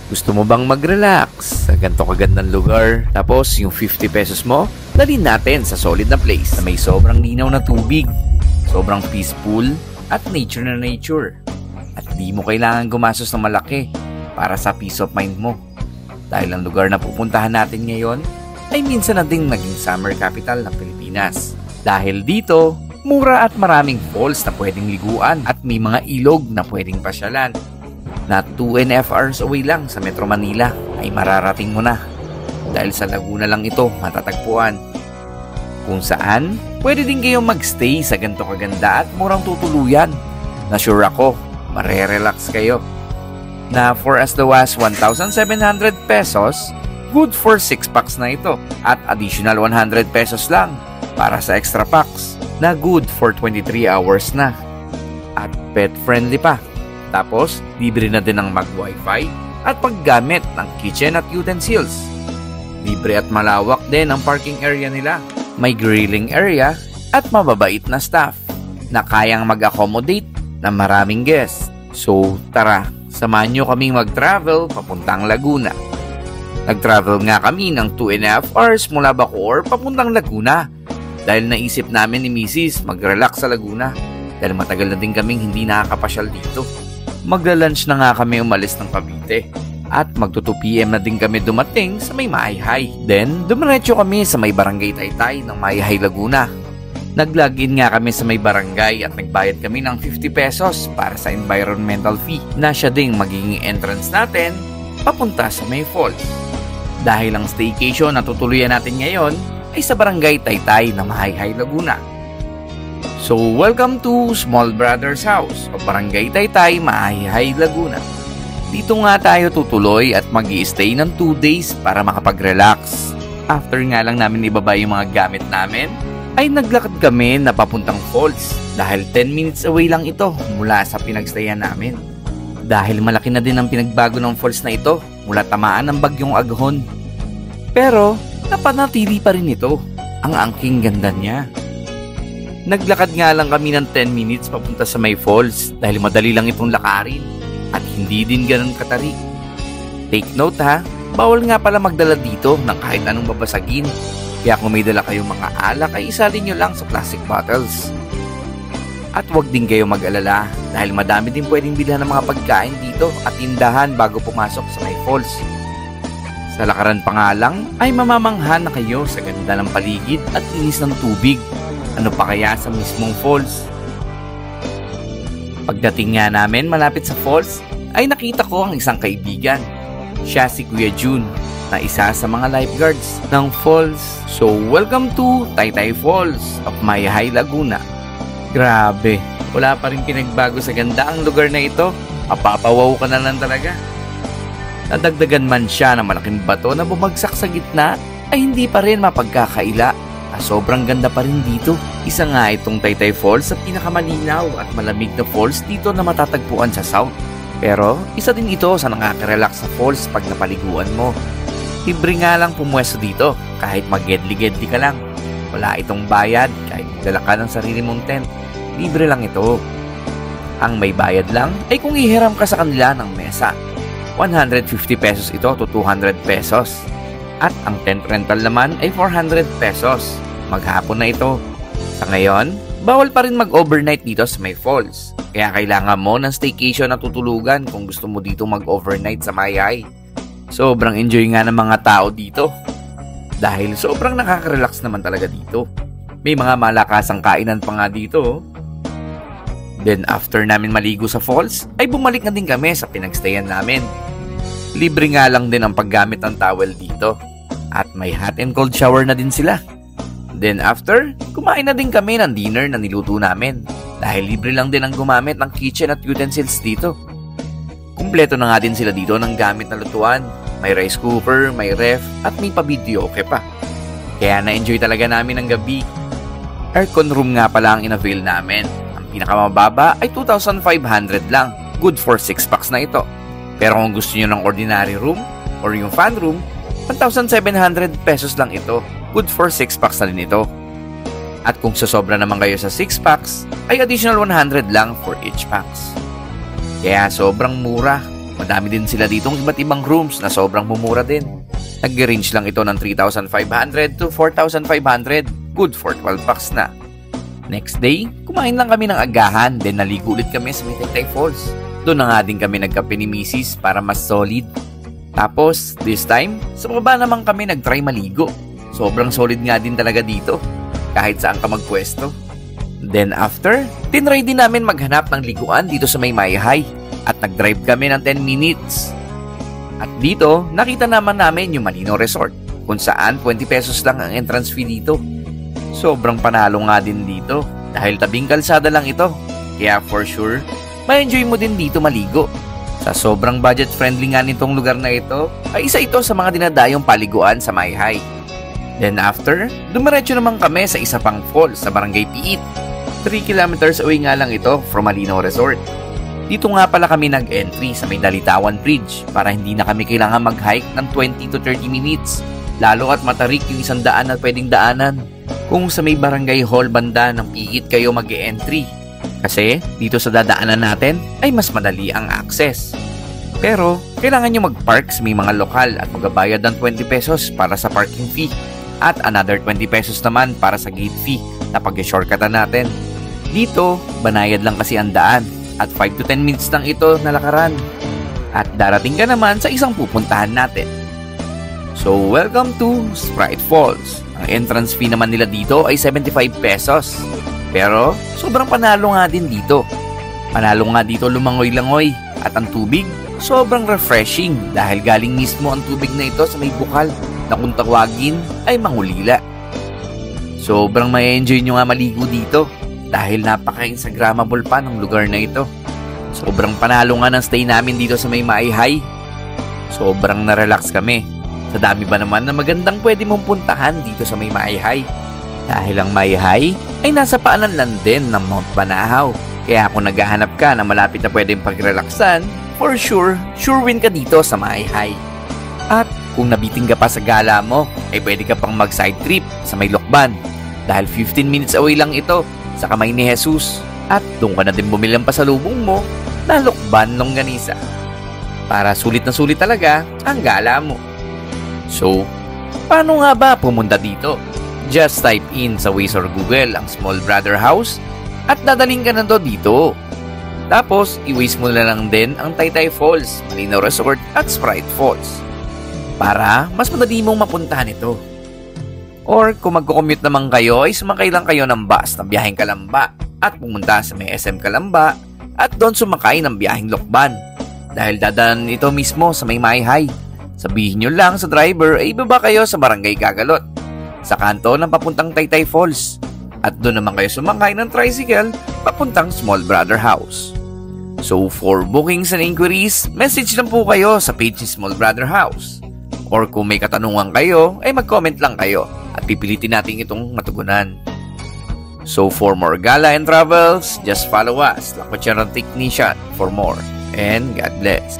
Gusto mo bang mag-relax sa ganito kagandang lugar? Tapos yung 50 pesos mo, dalhin natin sa solid na place na may sobrang linaw na tubig, sobrang peaceful at nature na nature. At di mo kailangan gumastos ng malaki para sa peace of mind mo. Dahil ang lugar na pupuntahan natin ngayon ay minsan na ding naging summer capital ng Pilipinas. Dahil dito, mura at maraming falls na pwedeng liguan at may mga ilog na pwedeng pasyalan. Na 2.5 hours away lang sa Metro Manila ay mararating mo na. Dahil sa Laguna lang ito matatagpuan. Kung saan, pwede din kayong magstay sa ganito kaganda at murang tutuluyan. Na sure ako, marerelax kayo. Na for as low as 1,700 pesos, good for 6 packs na ito. At additional 100 pesos lang para sa extra packs na good for 23 hours na. At pet friendly pa. Tapos, libre na din ang mag-wifi at paggamit ng kitchen at utensils. Libre at malawak din ang parking area nila. May grilling area at mababait na staff na kayang mag-accommodate ng maraming guests. So, tara, samahan nyo kaming mag-travel papuntang Laguna. Nag-travel nga kami ng 2.5 hours mula Bacoor papuntang Laguna dahil naisip namin ni Mrs. mag-relax sa Laguna dahil matagal na din kaming hindi nakakapasyal dito. Magla-lunch na nga kami umalis ng Cavite at magto 2 PM na din kami dumating sa may Mayayhay. Then, dumiretso kami sa may Barangay Taytay ng Mayayhay, Laguna. Nag-login nga kami sa may barangay at nagbayad kami ng 50 pesos para sa environmental fee na siya ding magiging entrance natin papunta sa may falls. Dahil ang staycation na tutuluyan natin ngayon ay sa Barangay Taytay ng Mayayhay, Laguna. So, welcome to Small Brother's House o Barangay Taytay, Mayayhay, Laguna. Dito nga tayo tutuloy at mag-i-stay ng 2 days para makapag-relax. After nga lang namin ibaba yung mga gamit namin, ay naglakad kami na papuntang falls dahil 10 minutes away lang ito mula sa pinagstayan namin. Dahil malaki na din ang pinagbago ng falls na ito mula tamaan ng bagyong Aghon. Pero, napanatili pa rin ito. Ang angking ganda niya. Naglakad nga lang kami ng 10 minutes papunta sa may falls dahil madali lang itong lakarin at hindi din ganun katarik. Take note ha, bawal nga pala magdala dito ng kahit anong babasagin. Kaya kung may dala kayong mga alak ay isalin nyo lang sa plastic bottles. At huwag din kayo mag-alala dahil madami din pwedeng bilhan ng mga pagkain dito at tindahan bago pumasok sa may falls. Sa lakaran pa nga lang ay mamamangha na kayo sa ganda ng paligid at inis ng tubig. Ano pa kaya sa mismong falls? Pagdating nga namin malapit sa falls, ay nakita ko ang isang kaibigan. Siya si Kuya June, na isa sa mga lifeguards ng falls. So, welcome to Taytay Falls of Mayayhay, Laguna. Grabe, wala pa rin pinagbago sa ganda ang lugar na ito. Mapapawaw ka na lang talaga. Nadagdagan man siya ng malaking bato na bumagsak sa gitna, ay hindi pa rin mapagkakaila. Sobrang ganda pa rin dito. Isa nga itong Taytay Falls sa pinakamalinaw at malamig na falls dito na matatagpuan sa South. Pero isa din ito sa nakaka-relax sa falls pag napaliguan mo. Libre nga lang pumwesto dito kahit mag-gedli-gedli ka lang. Wala itong bayad kahit magdala ka ng sarili mong tent. Libre lang ito. Ang may bayad lang ay kung ihiram ka sa kanila ng mesa. 150 pesos ito to 200 pesos. At ang tent rental naman ay 400 pesos. Maghapon na ito. Sa ngayon, bawal pa rin mag-overnight dito sa may falls. Kaya kailangan mo ng staycation na tutulugan kung gusto mo dito mag-overnight sa Mayayhay. Sobrang enjoy nga ng mga tao dito. Dahil sobrang nakaka-relax naman talaga dito. May mga malakasang kainan pa nga dito. Then after namin maligo sa falls, ay bumalik na din kami sa pinagstayan namin. Libre nga lang din ang paggamit ng towel dito. At may hot and cold shower na din sila. Then after, kumain na din kami ng dinner na niluto namin. Dahil libre lang din ang gumamit ng kitchen at utensils dito. Kumpleto na nga din sila dito ng gamit na lutuan. May rice cooker, may ref, at may pa-videoke pa. Kaya na-enjoy talaga namin ang gabi. Aircon room nga pala ang in-avail namin. Ang pinakamababa ay 2,500 lang. Good for 6 packs na ito. Pero kung gusto nyo ng ordinary room or yung fan room, 1,700 pesos lang ito. Good for 6 packs na din ito. At kung sasobra naman kayo sa 6 packs, ay additional 100 lang for each packs. Kaya sobrang mura. madami din sila ditong iba't ibang rooms na sobrang mumura din. Nag-range lang ito ng 3,500 to 4,500. Good for 12 packs na. Next day, kumain lang kami ng agahan, then naligo ulit kami sa Taytay Falls. Doon na nga din kami nagkape ni Mrs. para mas solid. Tapos, this time, sa baba naman kami nag-try maligo. Sobrang solid nga din talaga dito, kahit saan ka magpwesto. Then after, tinry din namin maghanap ng liguan dito sa may Mayhay at nag-drive kami ng 10 minutes. At dito, nakita naman namin yung Malinaw Resort, kung saan 20 pesos lang ang entrance fee dito. Sobrang panalo nga din dito dahil tabing kalsada lang ito. Kaya for sure, ma-enjoy mo din dito maligo. Sa sobrang budget-friendly nga nitong lugar na ito, ay isa ito sa mga dinadayong paliguan sa Mayhay. Then after, dumiretso naman kami sa isa pang falls sa Barangay Piit. 3 kilometers away nga lang ito from Malinaw Resort. Dito nga pala kami nag-entry sa may Dalitawan Bridge para hindi na kami kailangan mag-hike ng 20 to 30 minutes. Lalo at matarik yung 100 na pwedeng daanan kung sa may Barangay Hall banda ng Piit kayo mag-entry. Kasi dito sa dadaanan natin ay mas madali ang access. Pero kailangan nyo mag-park sa may mga lokal at magbabayad ng 20 pesos para sa parking fee at another 20 pesos naman para sa gate fee na pag-shortcutan natin. Dito, banayad lang kasi ang daan at 5 to 10 minutes lang ito na lakaran. At darating ka naman sa isang pupuntahan natin. So welcome to Sprite Falls. Ang entrance fee naman nila dito ay 75 pesos. Pero sobrang panalo nga din dito. Panalo nga dito lumangoy-langoy at ang tubig sobrang refreshing dahil galing mismo ang tubig na ito sa may bukal na kung tawagin ay Mangulila. Sobrang may-enjoy nyo nga maligo dito dahil napaka-instagrammable pa ng lugar na ito. Sobrang panalo nga ng stay namin dito sa may Mayhay. Sobrang na-relax kami. Sa dami ba naman na magandang pwede mong puntahan dito sa may Mayhay. Dahil ang Mayhay ay nasa paanan lang din ng Mount Banahaw. Kaya kung naghahanap ka na malapit na pwedeng pagrelaksan, for sure win ka dito sa Mayhay. At kung nabiting ka pa sa gala mo, ay pwede ka pang mag-side trip sa may Lokban. Dahil 15 minutes away lang ito sa kamay ni Jesus. At doon ka na din bumili ang pasalubong mo na Lokban Longganisa. Para sulit na sulit talaga ang gala mo. So, paano nga ba pumunta dito? Just type in sa Waze or Google ang Small Brother House at dadaling ka na dito. Tapos, i-Waze mo na lang din ang Taytay Falls, Malinaw Resort at Sprite Falls para mas madali mong mapuntahan ito. Or kung magko-commute naman kayo ay sumakay lang kayo ng bus na biyaheng Kalamba at pumunta sa may SM Kalamba at doon sumakay ng biyaheng Lokban dahil dadaan ito mismo sa may Mayhay. Sabihin nyo lang sa driver ay ibaba kayo sa Barangay Gagalot sa kanto ng papuntang Taytay Falls at doon naman kayo sumakay ng tricycle papuntang Small Brother House. So for bookings and inquiries, message lang po kayo sa page ni Small Brother House. Or kung may katanungan kayo, ay mag-comment lang kayo at pipilitin natin itong matugunan. So for more gala and travels, just follow us, Lakocheron Technician, for more. And God bless.